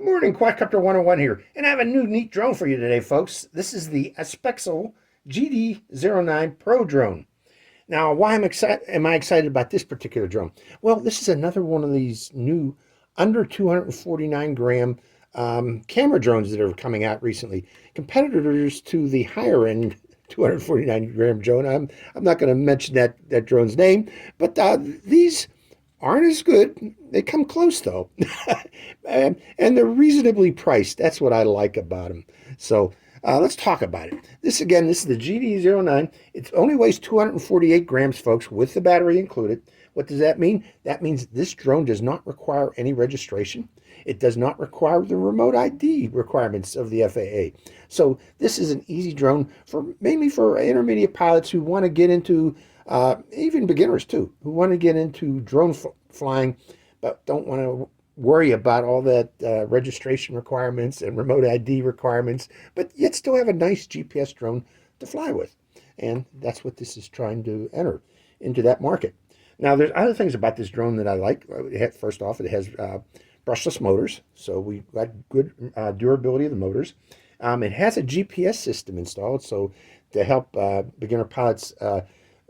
Good morning, Quadcopter 101 here, and I have a new neat drone for you today, folks. This is the Aspexel GD09 Pro drone. Now, why am I excited about this particular drone? Well, this is another one of these new under 249 gram camera drones that are coming out recently. Competitors to the higher end 249 gram drone. I'm not going to mention that drone's name, but these aren't as good. They come close though, and they're reasonably priced. That's what I like about them. So let's talk about it. This is the GD09. It only weighs 248 grams, folks, with the battery included. What does that mean? That means this drone does not require any registration. It does not require the remote ID requirements of the FAA. So this is an easy drone mainly for intermediate pilots who want to get into, even beginners too, who want to get into drone flying, but don't want to worry about all that registration requirements and remote ID requirements, but yet still have a nice GPS drone to fly with. And that's what this is trying to enter into that market. Now, there's other things about this drone that I like. First off, it has brushless motors, so we've got good durability of the motors. It has a GPS system installed, so to help beginner pilots,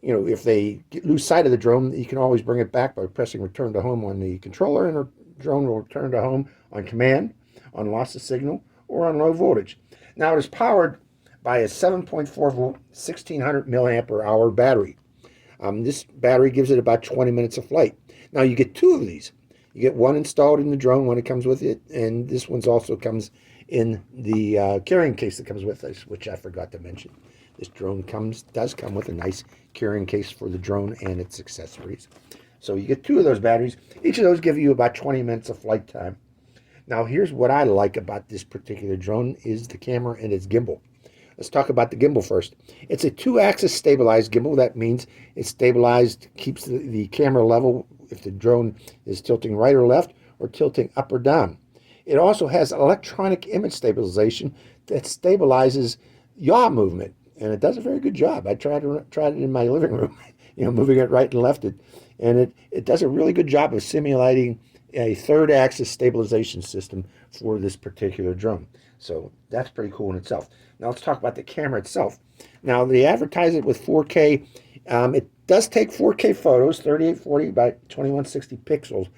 if they lose sight of the drone, you can always bring it back by pressing return to home on the controller, and the drone will return to home on command, on loss of signal, or on low voltage. Now, it is powered by a 7.4 volt, 1600 milliamp hour battery. This battery gives it about 20 minutes of flight. Now, you get two of these. You get one installed in the drone when it comes with it, and this one also comes in the carrying case that comes with us, which I forgot to mention. This drone does come with a nice carrying case for the drone and its accessories. So you get two of those batteries. Each of those give you about 20 minutes of flight time. Now, here's what I like about this particular drone is the camera and its gimbal. Let's talk about the gimbal first. It's a 2-axis stabilized gimbal. That means it's stabilized, keeps the camera level if the drone is tilting right or left or tilting up or down. It also has electronic image stabilization that stabilizes yaw movement, and it does a very good job. I tried it in my living room, moving it right and left, and it does a really good job of simulating a 3rd-axis stabilization system for this particular drone. So that's pretty cool in itself. Now let's talk about the camera itself. Now they advertise it with 4K. It does take 4K photos, 3840 by 2160 pixels.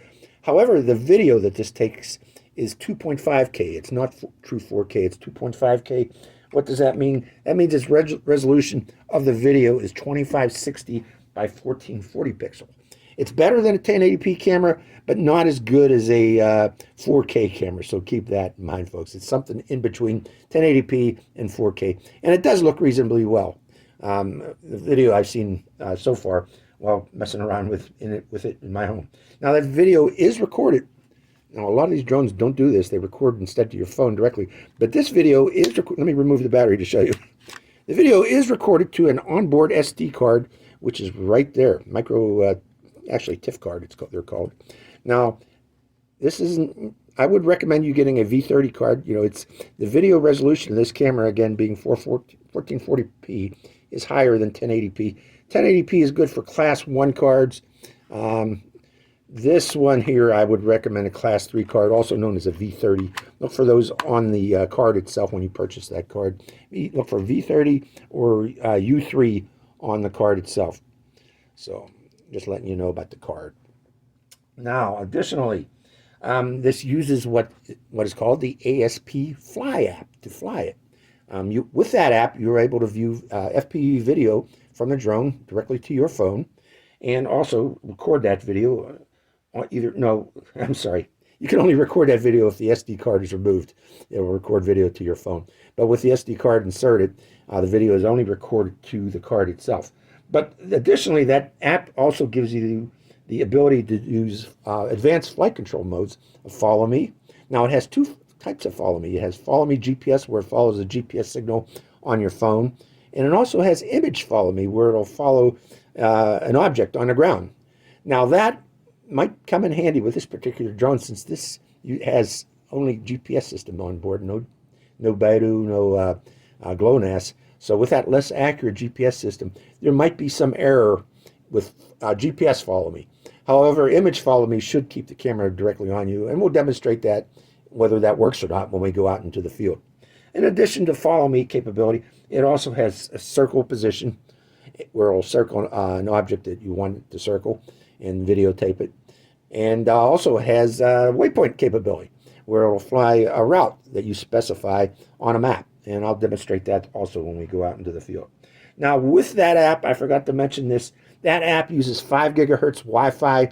However, the video that this takes is 2.5K. It's not true 4K, it's 2.5K. What does that mean? That means its resolution of the video is 2560 by 1440 pixels. It's better than a 1080p camera, but not as good as a 4K camera. So keep that in mind, folks. It's something in between 1080p and 4K. And it does look reasonably well. The video I've seen so far while messing around with it in my home. Now, that video is recorded. Now, a lot of these drones don't do this. They record instead to your phone directly. But this video is, let me remove the battery to show you. The video is recorded to an onboard SD card, which is right there. Actually TIFF card, they're called. Now, this isn't, I would recommend you getting a V30 card. It's the video resolution of this camera, again, being 1440p, is higher than 1080p. 1080p is good for class 1 cards. This one here, I would recommend a class 3 card, also known as a V30. Look for those on the card itself when you purchase that card. Look for V30 or U3 on the card itself. So, just letting you know about the card. Now, additionally, this uses what is called the ASP Fly app to fly it. With that app, you're able to view FPV video from the drone directly to your phone, and also record that video. You can only record that video if the SD card is removed. It will record video to your phone. But with the SD card inserted, the video is only recorded to the card itself. But additionally, that app also gives you the ability to use advanced flight control modes of Follow Me. Now, it has two types of Follow Me. It has Follow Me GPS, where it follows a GPS signal on your phone. And it also has Image Follow Me, where it'll follow an object on the ground. Now, that might come in handy with this particular drone, since this has only GPS system on board, no Baidu, no GLONASS. So with that less accurate GPS system, there might be some error with GPS Follow Me. However, Image Follow Me should keep the camera directly on you, and we'll demonstrate that whether that works or not when we go out into the field. In addition to follow me capability, it also has a circle position where it'll circle an object that you want it to circle and videotape it. And also it has waypoint capability where it'll fly a route that you specify on a map. And I'll demonstrate that also when we go out into the field. Now with that app, I forgot to mention this, that app uses 5 gigahertz Wi-Fi.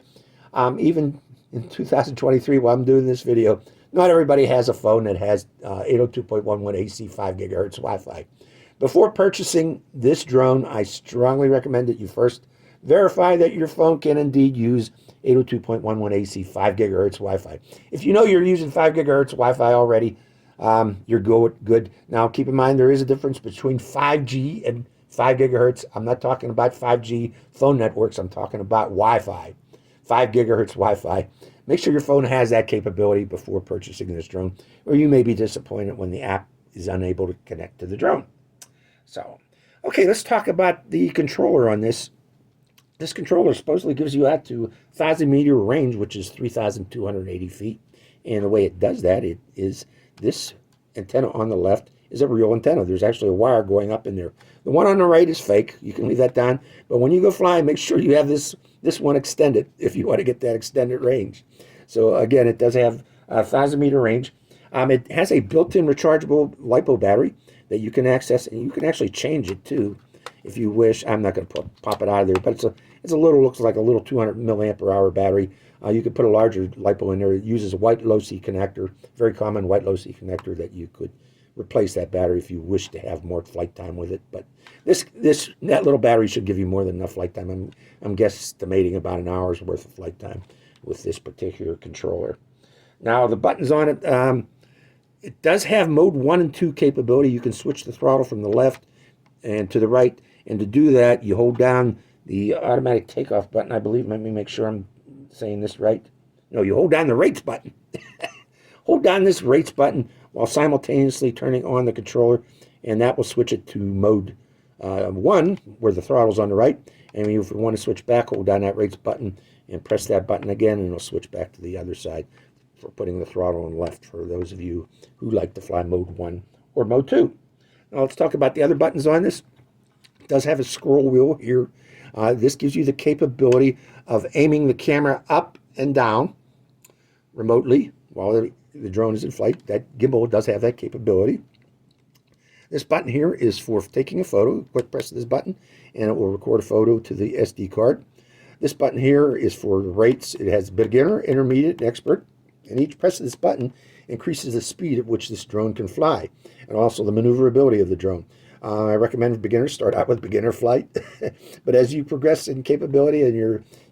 Even in 2023, while I'm doing this video, not everybody has a phone that has 802.11 AC 5 gigahertz Wi-Fi. Before purchasing this drone, I strongly recommend that you first verify that your phone can indeed use 802.11 AC 5 gigahertz Wi-Fi. If you know you're using 5 gigahertz Wi-Fi already, you're good. Now, keep in mind there is a difference between 5G and 5 gigahertz. I'm not talking about 5G phone networks. I'm talking about Wi-Fi, 5 gigahertz Wi-Fi. Make sure your phone has that capability before purchasing this drone, or you may be disappointed when the app is unable to connect to the drone. So, okay, let's talk about the controller on this. This controller supposedly gives you out to 1,000 meter range, which is 3,280 feet. And the way it does that, it is this antenna on the left is a real antenna. There's actually a wire going up in there. The one on the right is fake. You can leave that down. But when you go flying, make sure you have this one extended if you want to get that extended range. So again, it does have a 1,000 meter range. It has a built-in rechargeable LiPo battery that you can access, and you can actually change it too if you wish. I'm not going to pop it out of there, but it's a little, looks like a little 200 milliamp per hour battery. You could put a larger LiPo in there. It uses a white low-C connector, very common white low-C connector that you could replace that battery if you wish to have more flight time with it. But that little battery should give you more than enough flight time. I'm guesstimating about an hour's worth of flight time with this particular controller. Now the buttons on it, it does have mode 1 and 2 capability. You can switch the throttle from the left and to the right. And to do that, you hold down the automatic takeoff button, I believe. Let me make sure I'm saying this right. No, you hold down the rates button. Hold down this rates button while simultaneously turning on the controller, and that will switch it to mode 1, where the throttle's on the right. And if you want to switch back, hold down that rates button and press that button again, and it'll switch back to the other side for putting the throttle on left for those of you who like to fly mode 1 or mode 2. Now let's talk about the other buttons on this. It does have a scroll wheel here. This gives you the capability of aiming the camera up and down remotely while the drone is in flight. That gimbal does have that capability. This button here is for taking a photo. Quick press this button and it will record a photo to the SD card. This button here is for rates. It has beginner, intermediate, and expert. And each press of this button increases the speed at which this drone can fly, and also the maneuverability of the drone. I recommend beginners start out with beginner flight, but as you progress in capability and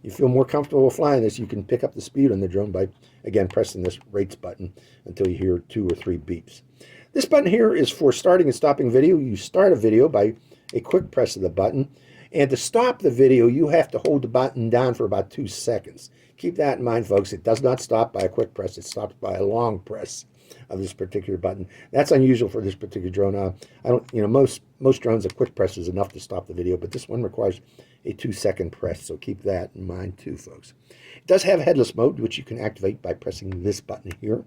you feel more comfortable flying this, you can pick up the speed on the drone by, again, pressing this rates button until you hear 2 or 3 beeps. This button here is for starting and stopping video. You start a video by a quick press of the button, and to stop the video, you have to hold the button down for about 2 seconds. Keep that in mind, folks. It does not stop by a quick press. It stops by a long press of this particular button. That's unusual for this particular drone. Most drones, a quick press is enough to stop the video, but this one requires a 2-second press, so keep that in mind too, folks. It does have headless mode, which you can activate by pressing this button here.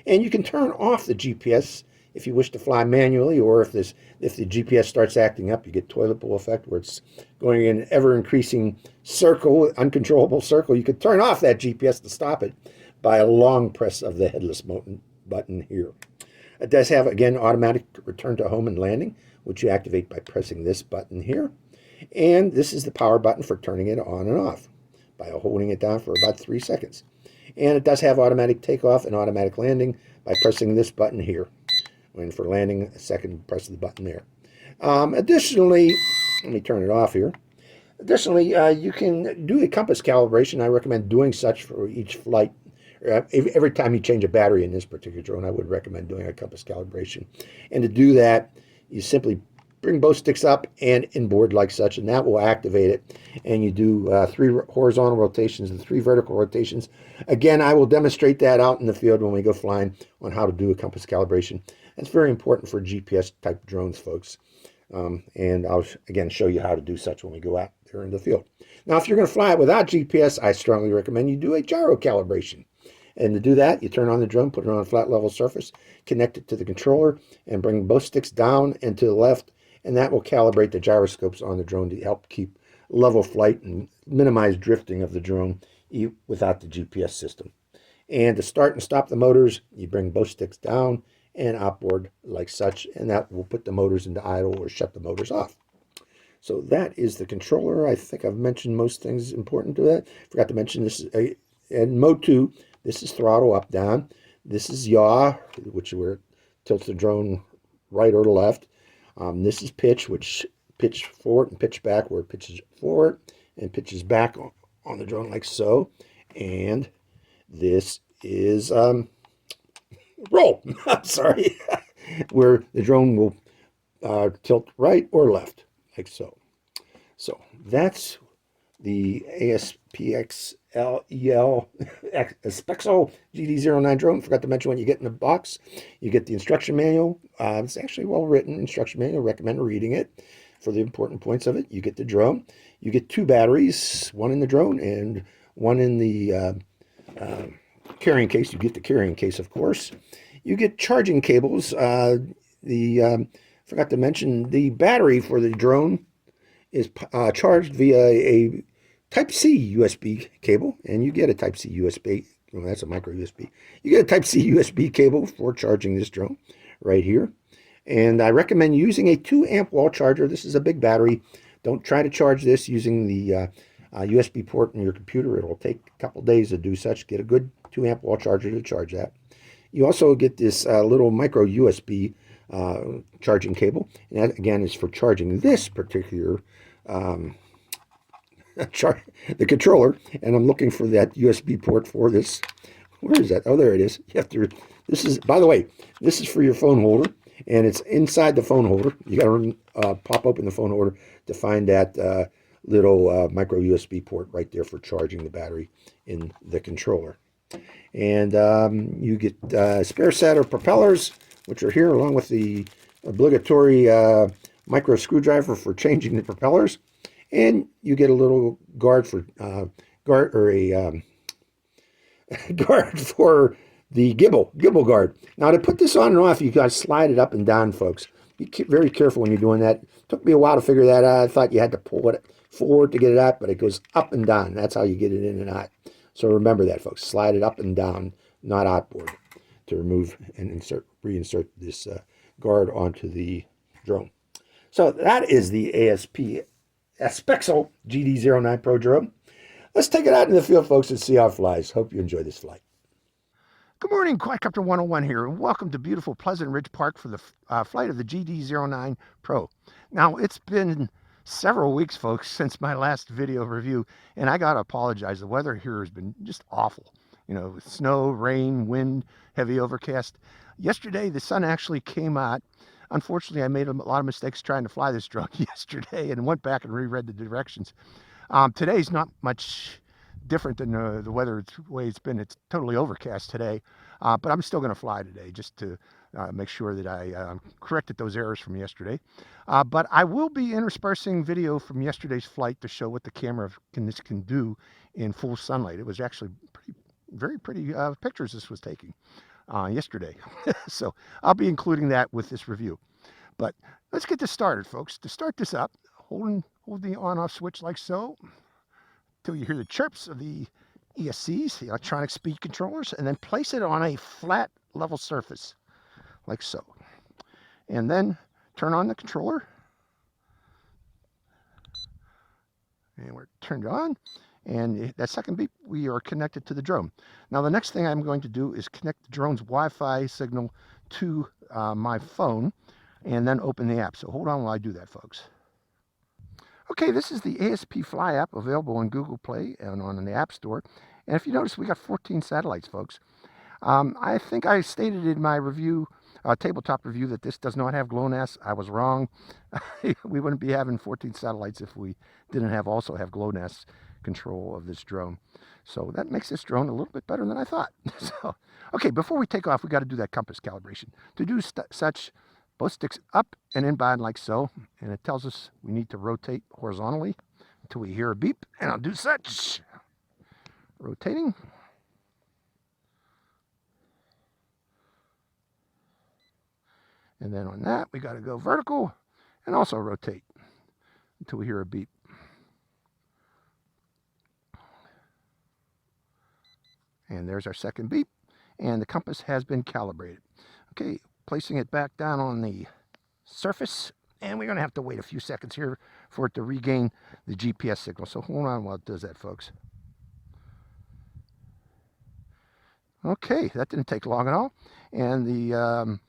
And you can turn off the GPS if you wish to fly manually, or if the GPS starts acting up, you get toilet bowl effect where it's going in ever-increasing circle, uncontrollable circle. You could turn off that GPS to stop it by a long press of the headless button here. It does have, again, automatic return to home and landing, which you activate by pressing this button here. And this is the power button for turning it on and off by holding it down for about 3 seconds. And it does have automatic takeoff and automatic landing by pressing this button here. And for landing, a second press of the button there. Additionally, let me turn it off here. Additionally, you can do a compass calibration. I recommend doing such for each flight. Every time you change a battery in this particular drone, I would recommend doing a compass calibration. And to do that, you simply bring both sticks up and inboard like such, and that will activate it. And you do 3 horizontal rotations and 3 vertical rotations. Again, I will demonstrate that out in the field when we go flying on how to do a compass calibration. That's very important for GPS type drones, folks. And I'll, again, show you how to do such when we go out there in the field. Now, if you're going to fly it without GPS, I strongly recommend you do a gyro calibration. And to do that, you turn on the drone, put it on a flat level surface, connect it to the controller, and bring both sticks down and to the left, and that will calibrate the gyroscopes on the drone to help keep level flight and minimize drifting of the drone without the GPS system. And to start and stop the motors, you bring both sticks down and outboard like such, and that will put the motors into idle or shut the motors off. So that is the controller. I think I've mentioned most things important to that. Forgot to mention this is in mode 2, this is throttle up, down. This is yaw, which where it tilts the drone right or left. This is pitch, which pitch forward and pitch back, where it pitches forward and pitches back on the drone like so. And this is roll. I'm sorry, where the drone will tilt right or left, like so. So that's the Aspexel GD09 drone. Forgot to mention, when you get in the box, you get the instruction manual. It's actually well-written instruction manual. I recommend reading it for the important points of it. You get the drone. You get 2 batteries, one in the drone and one in the carrying case. You get the carrying case, of course. You get charging cables. Forgot to mention, the battery for the drone is charged via a Type-C USB cable, and you get a Type-C USB. Well, that's a micro USB. You get a Type-C USB cable for charging this drone right here. And I recommend using a 2-amp wall charger. This is a big battery. Don't try to charge this using the USB port in your computer. It'll take a couple days to do such. Get a good 2-amp wall charger to charge that. You also get this little micro USB charging cable, and that again is for charging this particular the controller. And I'm looking for that USB port for this. Where is that? Oh, there it is. You have to. This is, by the way, this is for your phone holder, and it's inside the phone holder. You got to pop open the phone holder to find that little micro USB port right there for charging the battery in the controller. And you get a spare set of propellers, which are here, along with the obligatory micro screwdriver for changing the propellers. And you get a little guard for guard for the gimbal guard. Now, to put this on and off, you got to slide it up and down, folks. Be very careful when you're doing that. It took me a while to figure that out. I thought you had to pull it forward to get it out, but it goes up and down. That's how you get it in and out. So remember that, folks. Slide it up and down, not outboard, to remove and reinsert this guard onto the drone. So that is the Aspexel GD09 Pro drone. Let's take it out in the field, folks, and see how it flies. Hope you enjoy this flight. Good morning, Quadcopter 101 here, and welcome to beautiful Pleasant Ridge Park for the flight of the GD09 Pro. Now, it's been several weeks, folks, since my last video review, and I gotta apologize. The weather here has been just awful. You know, with snow, rain, wind, heavy overcast. Yesterday, the sun actually came out. Unfortunately, I made a lot of mistakes trying to fly this drone yesterday and went back and reread the directions. Today's not much different than the weather, the way it's been. It's totally overcast today, but I'm still going to fly today just to make sure that I corrected those errors from yesterday. But I will be interspersing video from yesterday's flight to show what the camera can do in full sunlight. It was actually very pretty pictures this was taking yesterday. So I'll be including that with this review. But let's get this started, folks. To start this up, hold the on-off switch like so, till you hear the chirps of the ESCs, the electronic speed controllers, and then place it on a flat level surface, like so. And then turn on the controller. And we're turned on. And that second beep, we are connected to the drone. Now, the next thing I'm going to do is connect the drone's Wi-Fi signal to my phone, and then open the app. So hold on while I do that, folks. Okay, this is the ASP Fly app, available on Google Play and on the App Store. And if you notice, we got 14 satellites, folks. I think I stated in my review, tabletop review, that this does not have GLONASS. I was wrong. We wouldn't be having 14 satellites if we didn't also have GLONASS control of this drone. So that makes this drone a little bit better than I thought. So, okay, before we take off, we got to do that compass calibration. To do such, both sticks up and inbound like so, and it tells us we need to rotate horizontally until we hear a beep, and I'll do such. Rotating. And then on that, we got to go vertical and also rotate until we hear a beep. And there's our second beep, and the compass has been calibrated. Okay, placing it back down on the surface, and we're going to have to wait a few seconds here for it to regain the GPS signal. So hold on while it does that, folks. Okay, that didn't take long at all. And the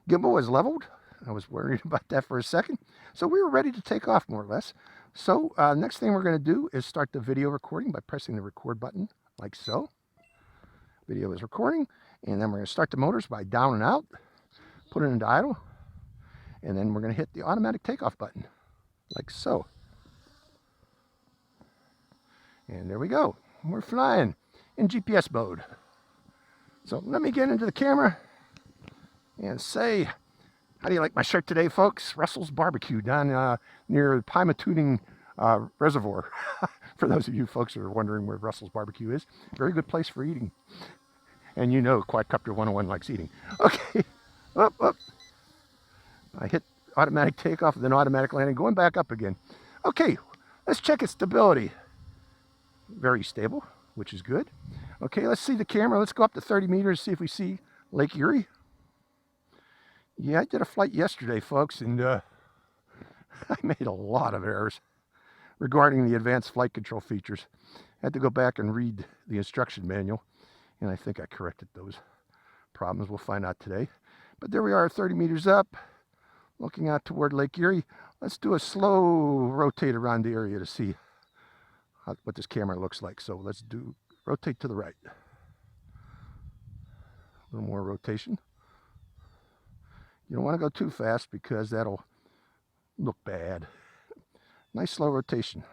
gimbal is leveled. I was worried about that for a second. So we were ready to take off, more or less. So next thing we're going to do is start the video recording by pressing the record button, like so. Video is recording, and then we're going to start the motors by down and out, put it into idle, and then we're going to hit the automatic takeoff button, like so. And there we go. We're flying in GPS mode. So let me get into the camera and say, how do you like my shirt today, folks? Russell's Barbecue down near Pymatuning Reservoir. For those of you folks who are wondering where Russell's Barbecue is, very good place for eating. And you know Quadcopter 101 likes eating. Okay, up, up. I hit automatic takeoff and then automatic landing, going back up again. Okay, let's check its stability. Very stable, which is good. Okay, let's see the camera. Let's go up to 30 meters, see if we see Lake Erie. Yeah, I did a flight yesterday, folks, and I made a lot of errors regarding the advanced flight control features. I had to go back and read the instruction manual, and I think I corrected those problems. We'll find out today. But there we are, 30 meters up, looking out toward Lake Erie. Let's do a slow rotate around the area to see what this camera looks like. So let's do rotate to the right. A little more rotation. You don't want to go too fast because that'll look bad. Nice slow rotation.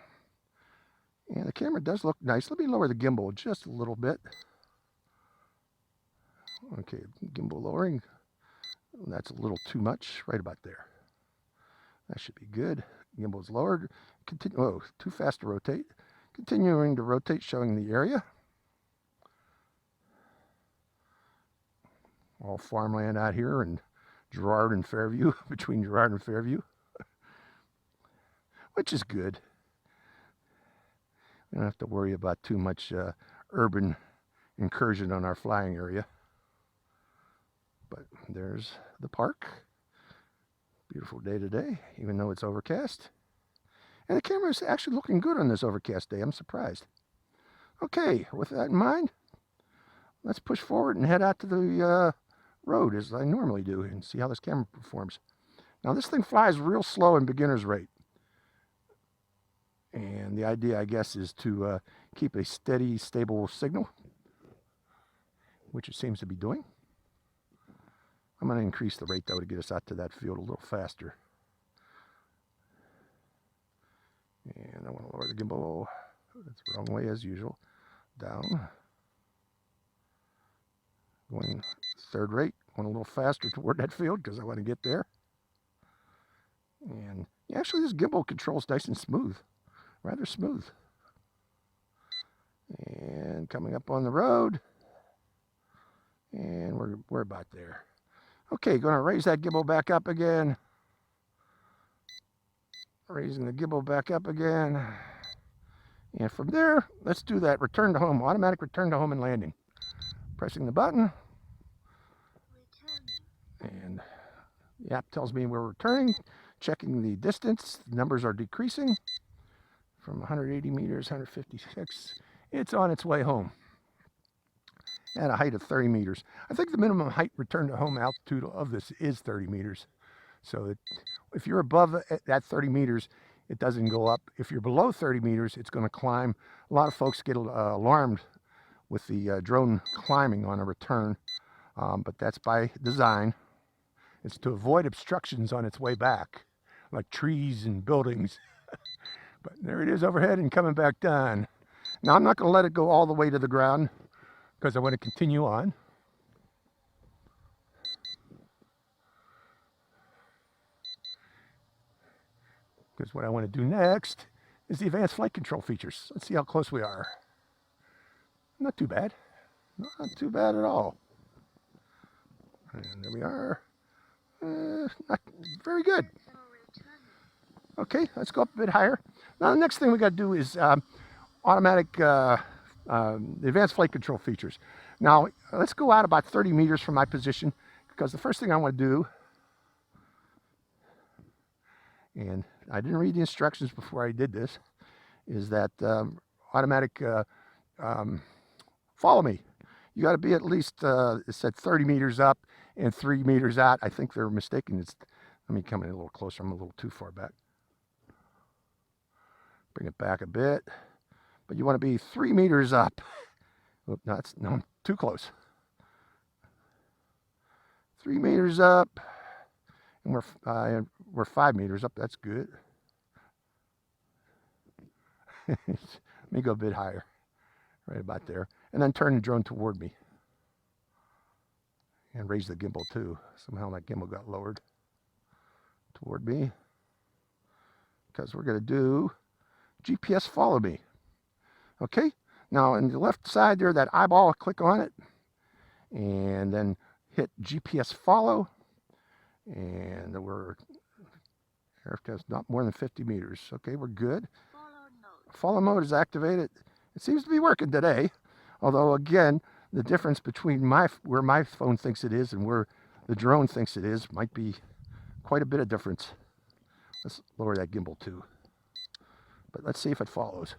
And the camera does look nice. Let me lower the gimbal just a little bit. Okay, gimbal lowering. That's a little too much, right about there. That should be good. Gimbal's lowered. Continue. Oh, too fast to rotate. Continuing to rotate, showing the area. All farmland out here and Girard and Fairview, between Girard and Fairview, which is good. We don't have to worry about too much urban incursion on our flying area. But there's the park. Beautiful day today, even though it's overcast. And the camera is actually looking good on this overcast day. I'm surprised. Okay, with that in mind, let's push forward and head out to the road as I normally do and see how this camera performs. Now this thing flies real slow in beginner's rate. And the idea, I guess, is to keep a steady, stable signal, which it seems to be doing. I'm going to increase the rate, though, to get us out to that field a little faster. And I want to lower the gimbal. That's the wrong way as usual. Down. Going third rate. Going a little faster toward that field because I want to get there. And actually this gimbal controls nice and smooth. Rather smooth. And coming up on the road. And we're about there. Okay, going to raise that gimbal back up again. Raising the gimbal back up again. And from there, let's do that return to home, automatic return to home and landing. Pressing the button. And the app tells me we're returning. Checking the distance, the numbers are decreasing from 180 meters, 156. It's on its way home at a height of 30 meters. I think the minimum height return to home altitude of this is 30 meters. So if you're above that 30 meters, it doesn't go up. If you're below 30 meters, it's going to climb. A lot of folks get alarmed with the drone climbing on a return, but that's by design. It's to avoid obstructions on its way back, like trees and buildings. But there it is overhead and coming back down. Now I'm not going to let it go all the way to the ground because I want to continue on. Because what I want to do next is the advanced flight control features. Let's see how close we are. Not too bad. Not too bad at all. And there we are. not very good. Okay, let's go up a bit higher. Now the next thing we got to do is automatic the advanced flight control features. Now let's go out about 30 meters from my position, because the first thing I want to do, and I didn't read the instructions before I did this, is that automatic follow me. You got to be at least, it said 30 meters up and 3 meters out. I think they're mistaken. Let me come in a little closer. I'm a little too far back. Bring it back a bit. But you want to be 3 meters up. Oop, no, I'm too close. 3 meters up. And we're 5 meters up. That's good. Let me go a bit higher. Right about there. And then turn the drone toward me. And raise the gimbal too. Somehow my gimbal got lowered toward me. Because we're going to do GPS follow me. Okay? Now on the left side there, that eyeball, click on it. And then hit GPS follow. And we're not more than 50 meters. Okay, we're good. Follow mode is activated. It seems to be working today. Although again, the difference between where my phone thinks it is and where the drone thinks it is might be quite a bit of difference. Let's lower that gimbal too. But let's see if it follows.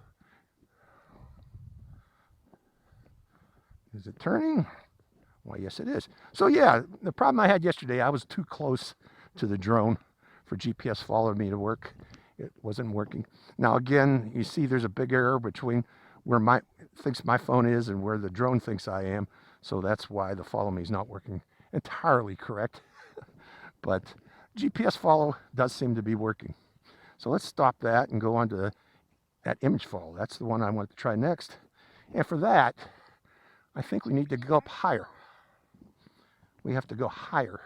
Is it turning? Why, yes it is. So yeah, the problem I had yesterday, I was too close to the drone for GPS follow me to work. It wasn't working. Now again, you see there's a big error between where thinks my phone is and where the drone thinks I am. So that's why the follow me is not working entirely correct. But GPS follow does seem to be working. So let's stop that and go on to that image follow. That's the one I want to try next. And for that, I think we need to go up higher. We have to go higher.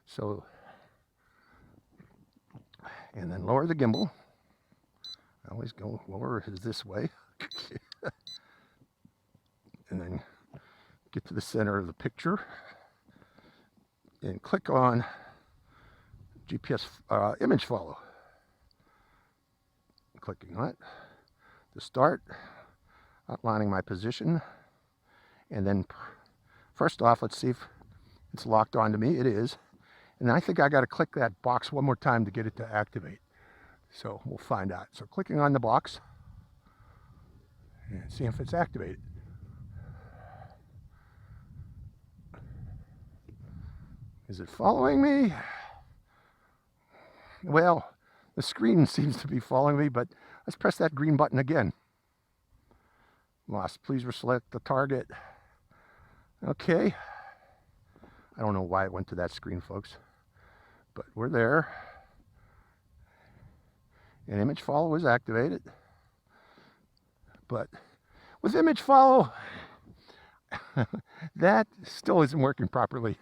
So, and then lower the gimbal. I always go lower is this way. And then get to the center of the picture and click on GPS image follow. Clicking on it to start, outlining my position, and then first off, let's see if it's locked onto me. It is, and I think I got to click that box one more time to get it to activate. So we'll find out. So clicking on the box and see if it's activated. Is it following me? Well, the screen seems to be following me, but let's press that green button again. Lost. Please select the target. Okay. I don't know why it went to that screen, folks, but we're there. And image follow is activated. But with image follow, that still isn't working properly.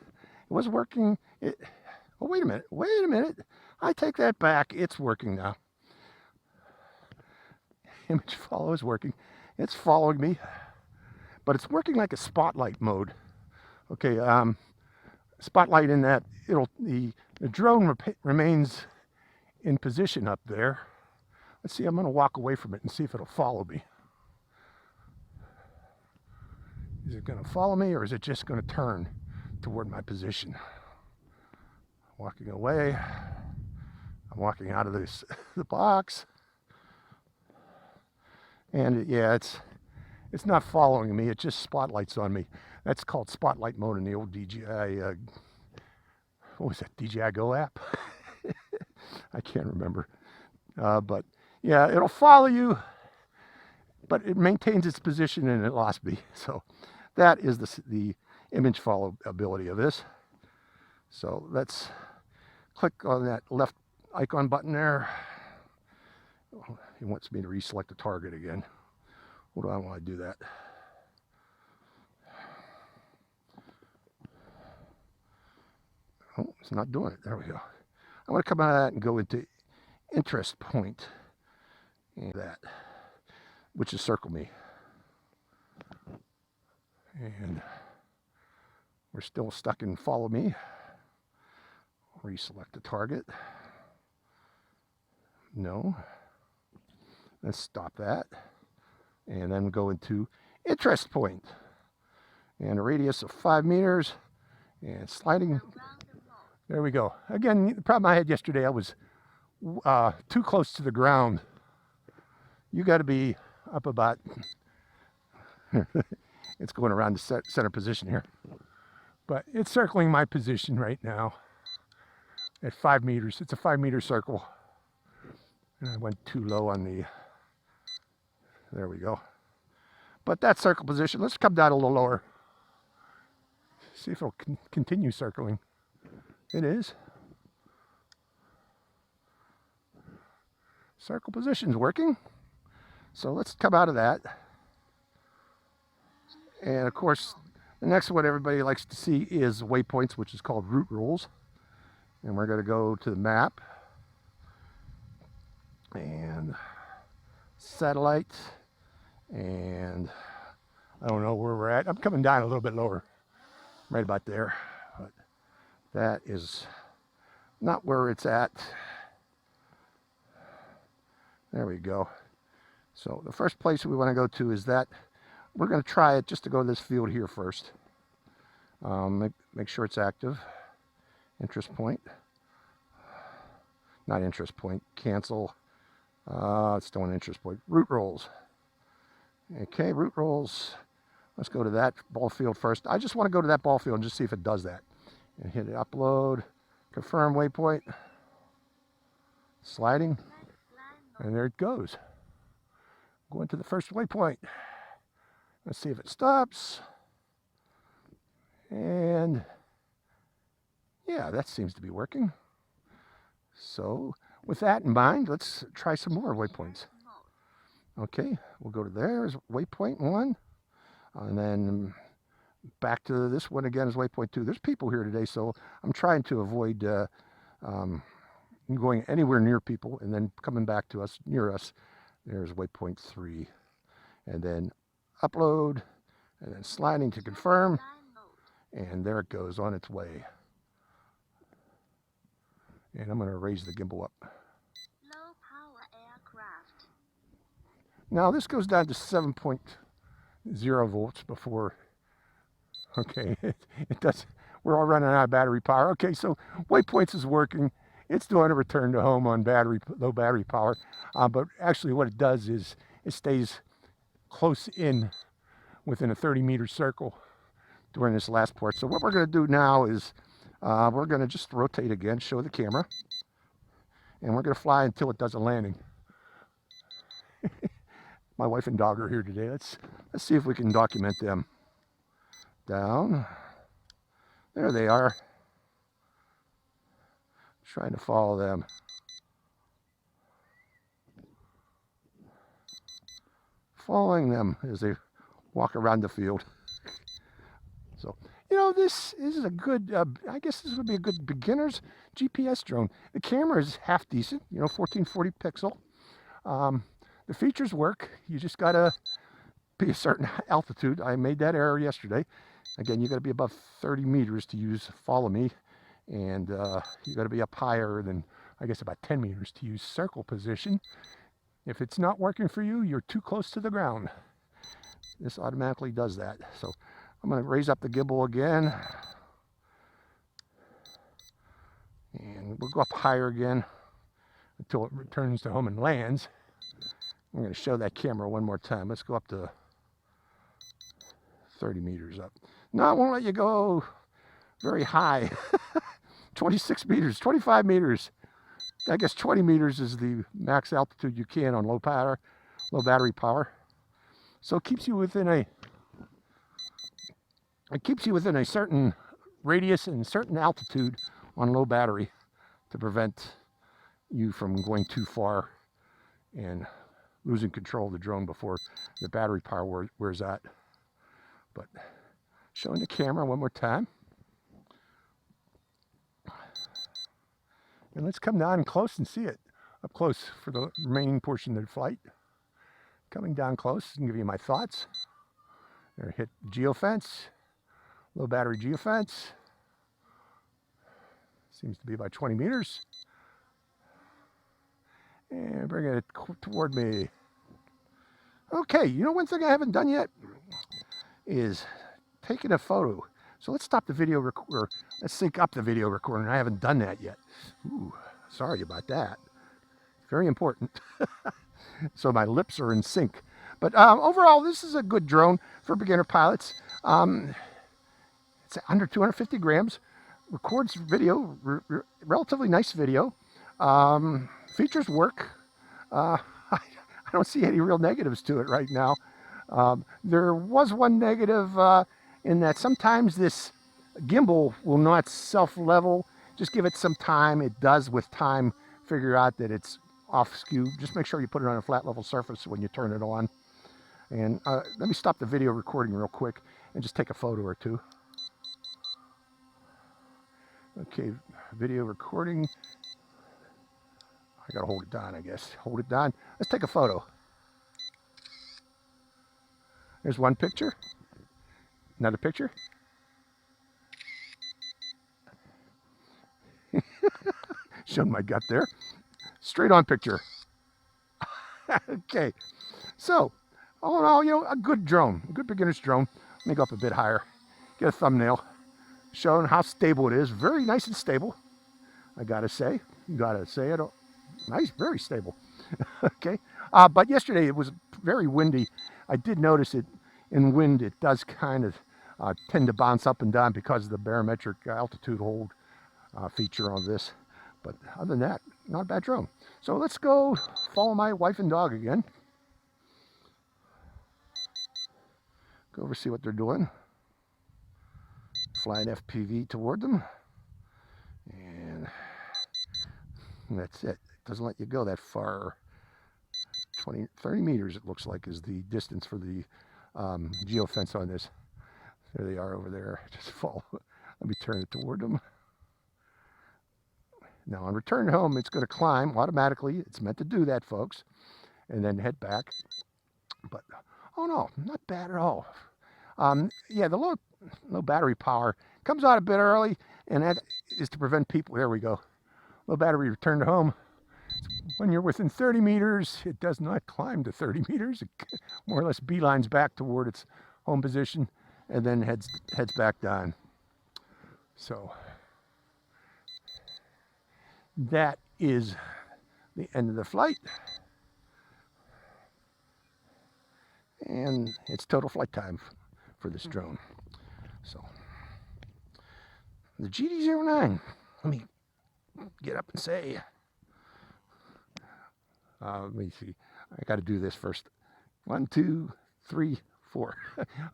It was working. Oh, wait a minute. I take that back. It's working now. Image follow is working. It's following me, but it's working like a spotlight mode. Okay, spotlight in that the drone remains in position up there. Let's see, I'm going to walk away from it and see if it'll follow me. Is it going to follow me, or is it just going to turn toward my position? Walking away. I'm walking out of the box. And yeah, it's not following me, it just spotlights on me. That's called spotlight mode in the old DJI, what was that, DJI Go app? I can't remember. But yeah, it'll follow you, but it maintains its position and it lost me. So that is the image follow ability of this. So let's click on that left icon button there. He wants me to reselect the target again. What do I want to do that? Oh, it's not doing it. There we go. I want to come out of that and go into interest point. And that, which is circle me. And we're still stuck in follow me. Reselect the target. No. Let's stop that. And then go into interest point. And a radius of 5 meters. And sliding. There we go. Again, the problem I had yesterday, I was too close to the ground. You got to be up about, it's going around the center position here. But it's circling my position right now at 5 meters. It's a 5 meter circle. And I went too low on the, there we go. But that circle position, let's come down a little lower. See if it'll continue circling. It is. Circle position's working. So let's come out of that. And of course, the next one everybody likes to see is waypoints, which is called route rules. And we're going to go to the map. And satellite. And I don't know where we're at. I'm coming down a little bit lower. Right about there. But that is not where it's at. There we go. So the first place we want to go to is that. We're going to try it just to go to this field here first. Make sure it's active. Interest point. Not interest point. Cancel. It's still an interest point. Route rolls. Okay, route rolls. Let's go to that ball field first. I just want to go to that ball field and just see if it does that. And hit upload. Confirm waypoint. Sliding. And there it goes. Going to the first waypoint. Let's see if it stops. And yeah, that seems to be working. So with that in mind, let's try some more waypoints. Okay, we'll go to there's waypoint 1. And then back to this one again is waypoint 2. There's people here today, so I'm trying to avoid going anywhere near people and then coming back to us, near us. There's waypoint 3. And then upload, and then sliding to confirm, and there it goes on its way. And I'm going to raise the gimbal up. Low power aircraft. Now this goes down to 7.0 volts before. Okay, it does. We're all running out of battery power. Okay, so Waypoints is working. It's doing a return to home on low battery power, but actually what it does is it stays close in within a 30-meter circle during this last part. So what we're going to do now is we're going to just rotate again, show the camera, and we're going to fly until it does a landing. My wife and dog are here today. Let's see if we can document them. Down. There they are. Trying to follow them. Following them as they walk around the field. So, you know, this is a good, I guess this would be a good beginner's GPS drone. The camera is half decent, you know, 1440 pixel. The features work. You just got to be a certain altitude. I made that error yesterday. Again, you got to be above 30 meters to use follow me. And you got to be up higher than, I guess, about 10 meters to use circle position. If it's not working for you, you're too close to the ground. This automatically does that. So I'm going to raise up the gimbal again. And we'll go up higher again until it returns to home and lands. I'm going to show that camera one more time. Let's go up to 30 meters up. No, I won't let you go very high. 26 meters, 25 meters. I guess 20 meters is the max altitude you can on low battery power. So it keeps you within a certain radius and certain altitude on low battery to prevent you from going too far and losing control of the drone before the battery power wears out. But showing the camera one more time. And let's come down close and see it up close for the remaining portion of the flight. Coming down close and give you my thoughts. There, hit geofence, low battery geofence. Seems to be about 20 meters. And bring it toward me. Okay, you know one thing I haven't done yet is taking a photo. So let's stop the video recorder. Let's sync up the video recorder. I haven't done that yet. Ooh, sorry about that. Very important. So my lips are in sync. But overall, this is a good drone for beginner pilots. It's under 250 grams. Records video, relatively nice video. Features work. I don't see any real negatives to it right now. There was one negative in that sometimes this gimbal will not self-level. Just give it some time. It does with time figure out that it's off skew. Just make sure you put it on a flat level surface when you turn it on. And let me stop the video recording real quick and just take a photo or two. Okay, video recording. I gotta hold it down, I guess. Hold it down. Let's take a photo. There's one picture. Another picture. Showing my gut there. Straight on picture. Okay. So, all in all, you know, a good drone. A good beginner's drone. Let me go up a bit higher. Get a thumbnail. Showing how stable it is. Very nice and stable. I gotta say. You gotta say it. Nice, very stable. Okay. But yesterday it was very windy. I did notice it in wind. It does kind of tend to bounce up and down because of the barometric altitude hold feature on this. But other than that, not a bad drone. So let's go follow my wife and dog again. Go over see what they're doing. Fly an FPV toward them. And that's it. It doesn't let you go that far. 30 meters it looks like is the distance for the geofence on this. There they are over there. Just follow. Let me turn it toward them. Now on return home, it's going to climb automatically. It's meant to do that, folks. And then head back. But, oh no, not bad at all. Yeah, the low battery power comes out a bit early, and that is to prevent people, there we go. Low battery return to home. When you're within 30 meters, it does not climb to 30 meters. It more or less beelines back toward its home position and then heads back down. So that is the end of the flight. And it's total flight time for this drone. So the GD09, let me get up and say, let me see, I got to do this first. 1, 2, 3, 4.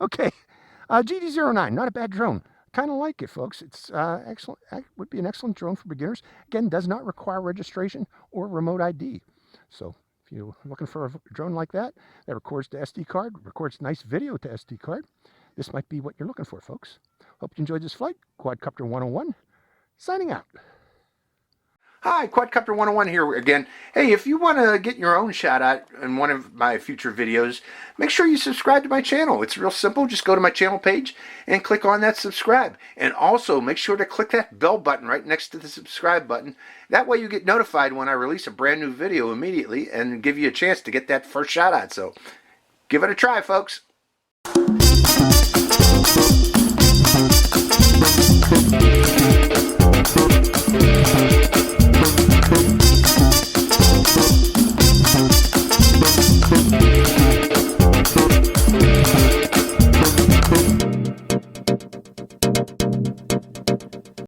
Okay, GD09, not a bad drone. Kind of like it, folks. It's excellent. It would be an excellent drone for beginners. Again, does not require registration or remote ID. So if you're looking for a drone like that records to SD card, records nice video to SD card, this might be what you're looking for, folks. Hope you enjoyed this flight. Quadcopter 101, signing out. Hi, Quadcopter 101 here again. Hey, if you want to get your own shout out in one of my future videos, make sure you subscribe to my channel. It's real simple. Just go to my channel page and click on that subscribe. And also make sure to click that bell button right next to the subscribe button. That way you get notified when I release a brand new video immediately and give you a chance to get that first shout out. So give it a try, folks.